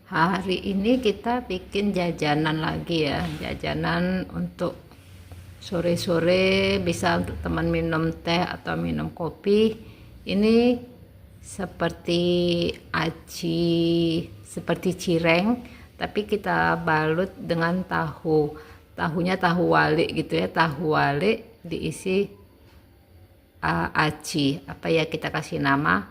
Hari ini kita bikin jajanan lagi ya, jajanan untuk sore-sore, bisa untuk teman minum teh atau minum kopi. Ini seperti aci, seperti cireng, tapi kita balut dengan tahu. Tahunya tahu wali gitu ya, tahu wali diisi aci. Apa ya, kita kasih nama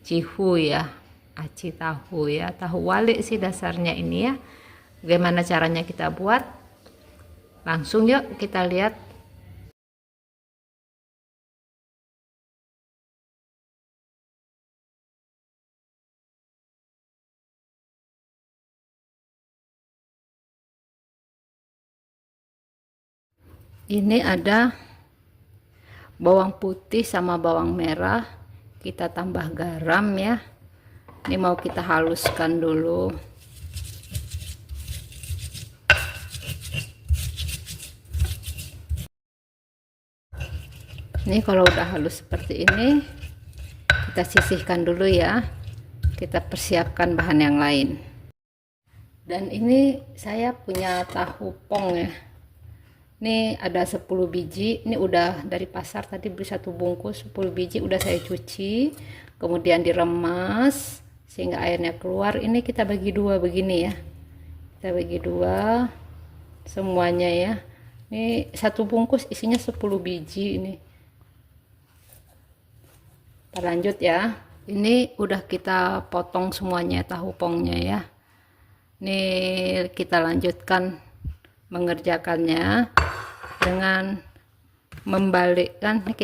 cihu ya, aci tahu ya, tahu wali sih dasarnya ini ya. Bagaimana caranya kita buat? Langsung yuk kita lihat. Ini ada bawang putih sama bawang merah, kita tambah garam ya. Ini mau kita haluskan dulu. Ini kalau udah halus seperti ini, kita sisihkan dulu ya. Kita persiapkan bahan yang lain. Dan ini saya punya tahu pong ya. Ini ada 10 biji. Ini udah dari pasar tadi, beli satu bungkus 10 biji, udah saya cuci, kemudian diremas sehingga airnya keluar. Ini kita bagi dua begini ya. Kita bagi dua semuanya ya. Ini satu bungkus isinya 10 biji ini. Kita lanjut ya. Ini udah kita potong semuanya tahu pongnya ya. Ini kita lanjutkan mengerjakannya dengan membalikkan. Ini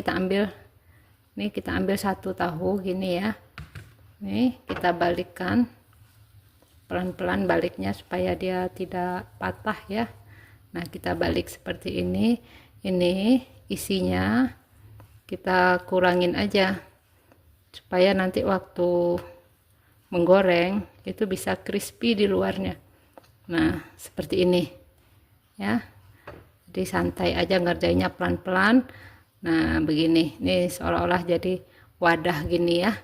kita ambil satu tahu gini ya. Nih kita balikkan pelan-pelan baliknya supaya dia tidak patah ya. Nah kita balik seperti ini. Ini isinya kita kurangin aja supaya nanti waktu menggoreng itu bisa crispy di luarnya. Nah seperti ini ya, jadi santai aja ngerjainnya, pelan-pelan. Nah begini, ini seolah-olah jadi wadah gini ya.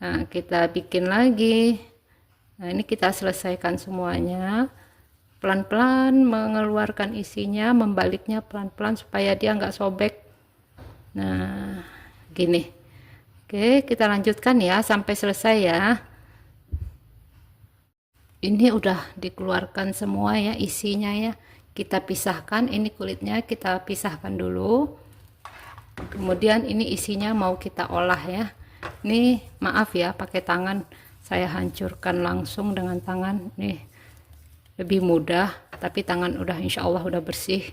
Nah kita bikin lagi. Nah ini kita selesaikan semuanya, pelan-pelan mengeluarkan isinya, membaliknya pelan-pelan supaya dia nggak sobek. Nah gini. Oke, kita lanjutkan ya sampai selesai ya. Ini udah dikeluarkan semua ya isinya ya. Kita pisahkan, ini kulitnya kita pisahkan dulu. Kemudian ini isinya mau kita olah ya. Ini maaf ya, pakai tangan saya hancurkan langsung dengan tangan. Nih lebih mudah, tapi tangan udah insya Allah udah bersih.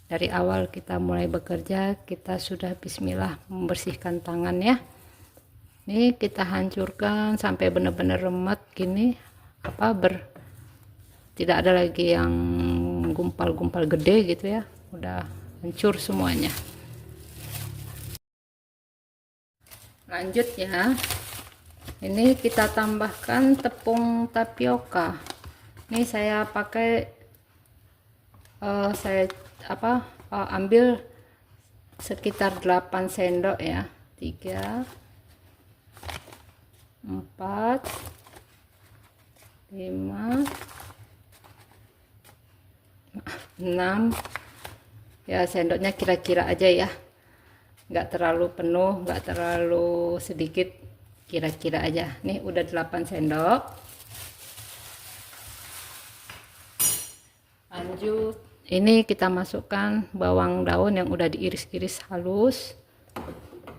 Dari awal kita mulai bekerja, kita sudah bismillah membersihkan tangan ya. Ini kita hancurkan sampai benar-benar remet gini, tidak ada lagi yang gumpal-gumpal gede gitu ya, udah hancur semuanya. Lanjut ya, ini kita tambahkan tepung tapioka. Ini saya pakai ambil sekitar 8 sendok ya, 3 4 5 6 ya, sendoknya kira-kira aja ya, nggak terlalu penuh nggak terlalu sedikit, kira-kira aja. Nih udah 8 sendok. Lanjut, ini kita masukkan bawang daun yang udah diiris-iris halus,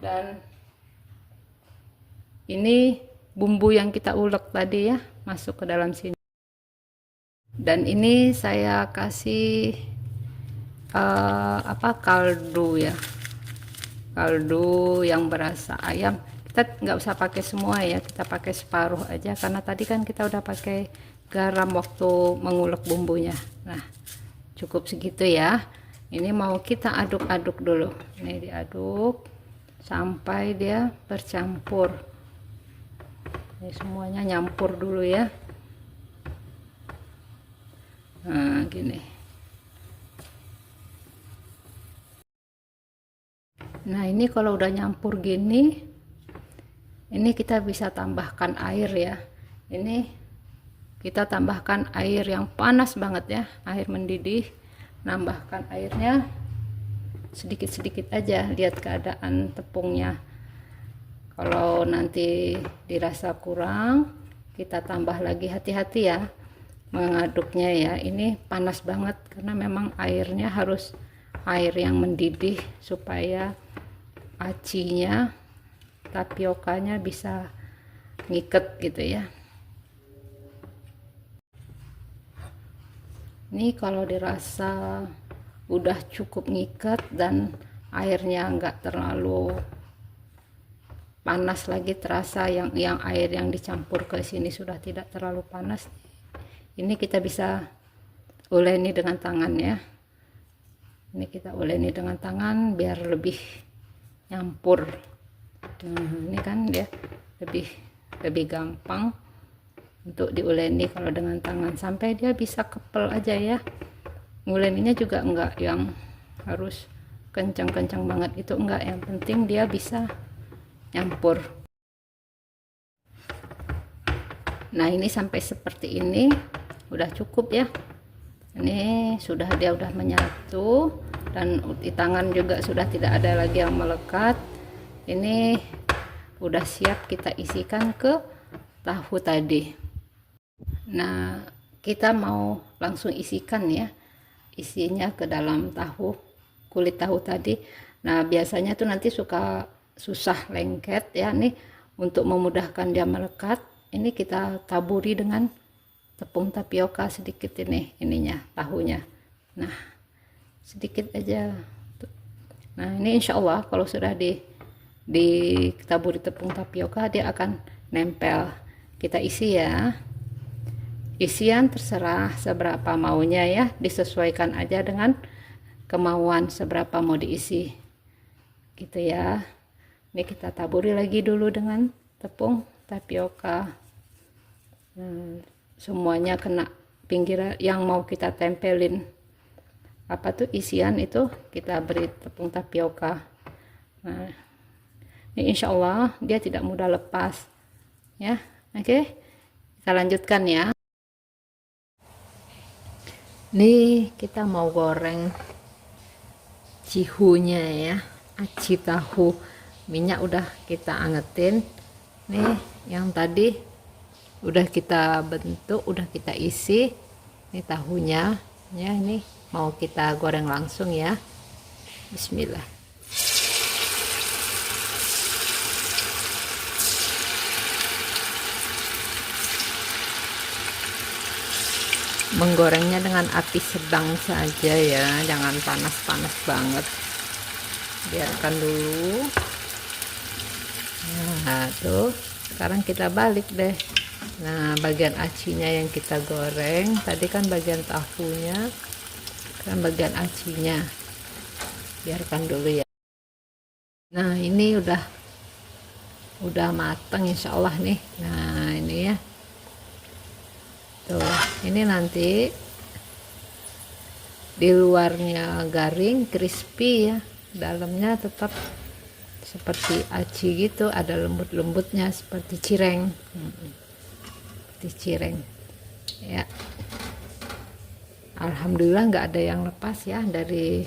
dan ini bumbu yang kita ulek tadi ya masuk ke dalam sini. Dan ini saya kasih kaldu ya, kaldu yang berasa ayam. Kita nggak usah pakai semua ya, kita pakai separuh aja karena tadi kan kita udah pakai garam waktu mengulek bumbunya. Nah cukup segitu ya. Ini mau kita aduk-aduk dulu. Ini diaduk sampai dia bercampur. Ini semuanya nyampur dulu ya. Nah gini. Nah ini kalau udah nyampur gini, ini kita bisa tambahkan air ya. Ini kita tambahkan air yang panas banget ya, air mendidih. Nambahkan airnya sedikit-sedikit aja, lihat keadaan tepungnya. Kalau nanti dirasa kurang, kita tambah lagi. Hati-hati ya mengaduknya ya, ini panas banget karena memang airnya harus air yang mendidih supaya acinya, tapiokanya bisa ngiket gitu ya. Ini kalau dirasa udah cukup ngiket dan airnya enggak terlalu panas lagi, terasa yang air yang dicampur ke sini sudah tidak terlalu panas, ini kita bisa uleni dengan tangan ya. Ini kita uleni dengan tangan biar lebih nyampur. Nah, ini kan dia lebih gampang untuk diuleni kalau dengan tangan, sampai dia bisa kepel aja ya. Nguleninya juga enggak yang harus kencang-kencang banget itu enggak, yang penting dia bisa nyampur. Nah, ini sampai seperti ini udah cukup ya. Ini dia udah menyatu dan di tangan juga sudah tidak ada lagi yang melekat. Ini udah siap kita isikan ke tahu tadi. Nah, kita mau langsung isikan ya, isinya ke dalam kulit tahu tadi. Nah, biasanya tuh nanti suka susah lengket ya. Nih, untuk memudahkan dia melekat, ini kita taburi dengan tepung tapioka sedikit, ininya tahunya. Nah, sedikit aja. Nah, ini insya Allah kalau sudah ditaburi tepung tapioka, dia akan nempel. Kita isi ya. Isian terserah seberapa maunya ya, disesuaikan aja dengan kemauan seberapa mau diisi gitu ya. Ini kita taburi lagi dulu dengan tepung tapioka. Semuanya kena pinggir yang mau kita tempelin apa tuh isian itu, kita beri tepung tapioka. Nah, ini insya Allah dia tidak mudah lepas ya. Oke, kita lanjutkan ya. Nih, kita mau goreng cihunya ya, aci tahu. Minyak udah kita angetin. Nih, yang tadi udah kita bentuk, udah kita isi. Ini tahunya ya, ini mau kita goreng langsung ya. Bismillah. Menggorengnya dengan api sedang saja ya, jangan panas-panas banget, biarkan dulu. Nah, tuh sekarang kita balik deh. Nah, bagian acinya yang kita goreng tadi kan bagian tahunya, kan bagian acinya, biarkan dulu ya. Nah, ini udah matang insya Allah nih. Nah, ini ya tuh, ini nanti di luarnya garing crispy ya, dalamnya tetap seperti aci gitu, ada lembut-lembutnya seperti cireng. Seperti cireng ya. Alhamdulillah nggak ada yang lepas ya dari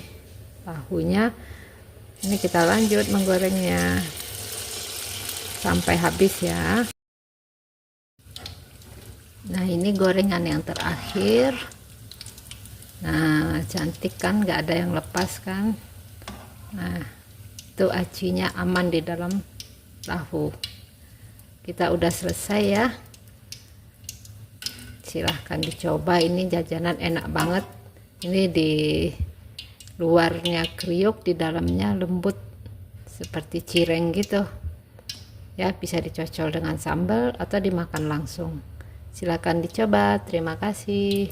tahunya. Ini kita lanjut menggorengnya sampai habis ya. Nah, ini gorengan yang terakhir. Nah, cantik kan, nggak ada yang lepas kan. Nah, itu acinya aman di dalam tahu. Kita udah selesai ya. Silahkan dicoba, ini jajanan enak banget. Ini di luarnya kriuk, di dalamnya lembut seperti cireng gitu ya. Bisa dicocol dengan sambal atau dimakan langsung. Silakan dicoba. Terima kasih.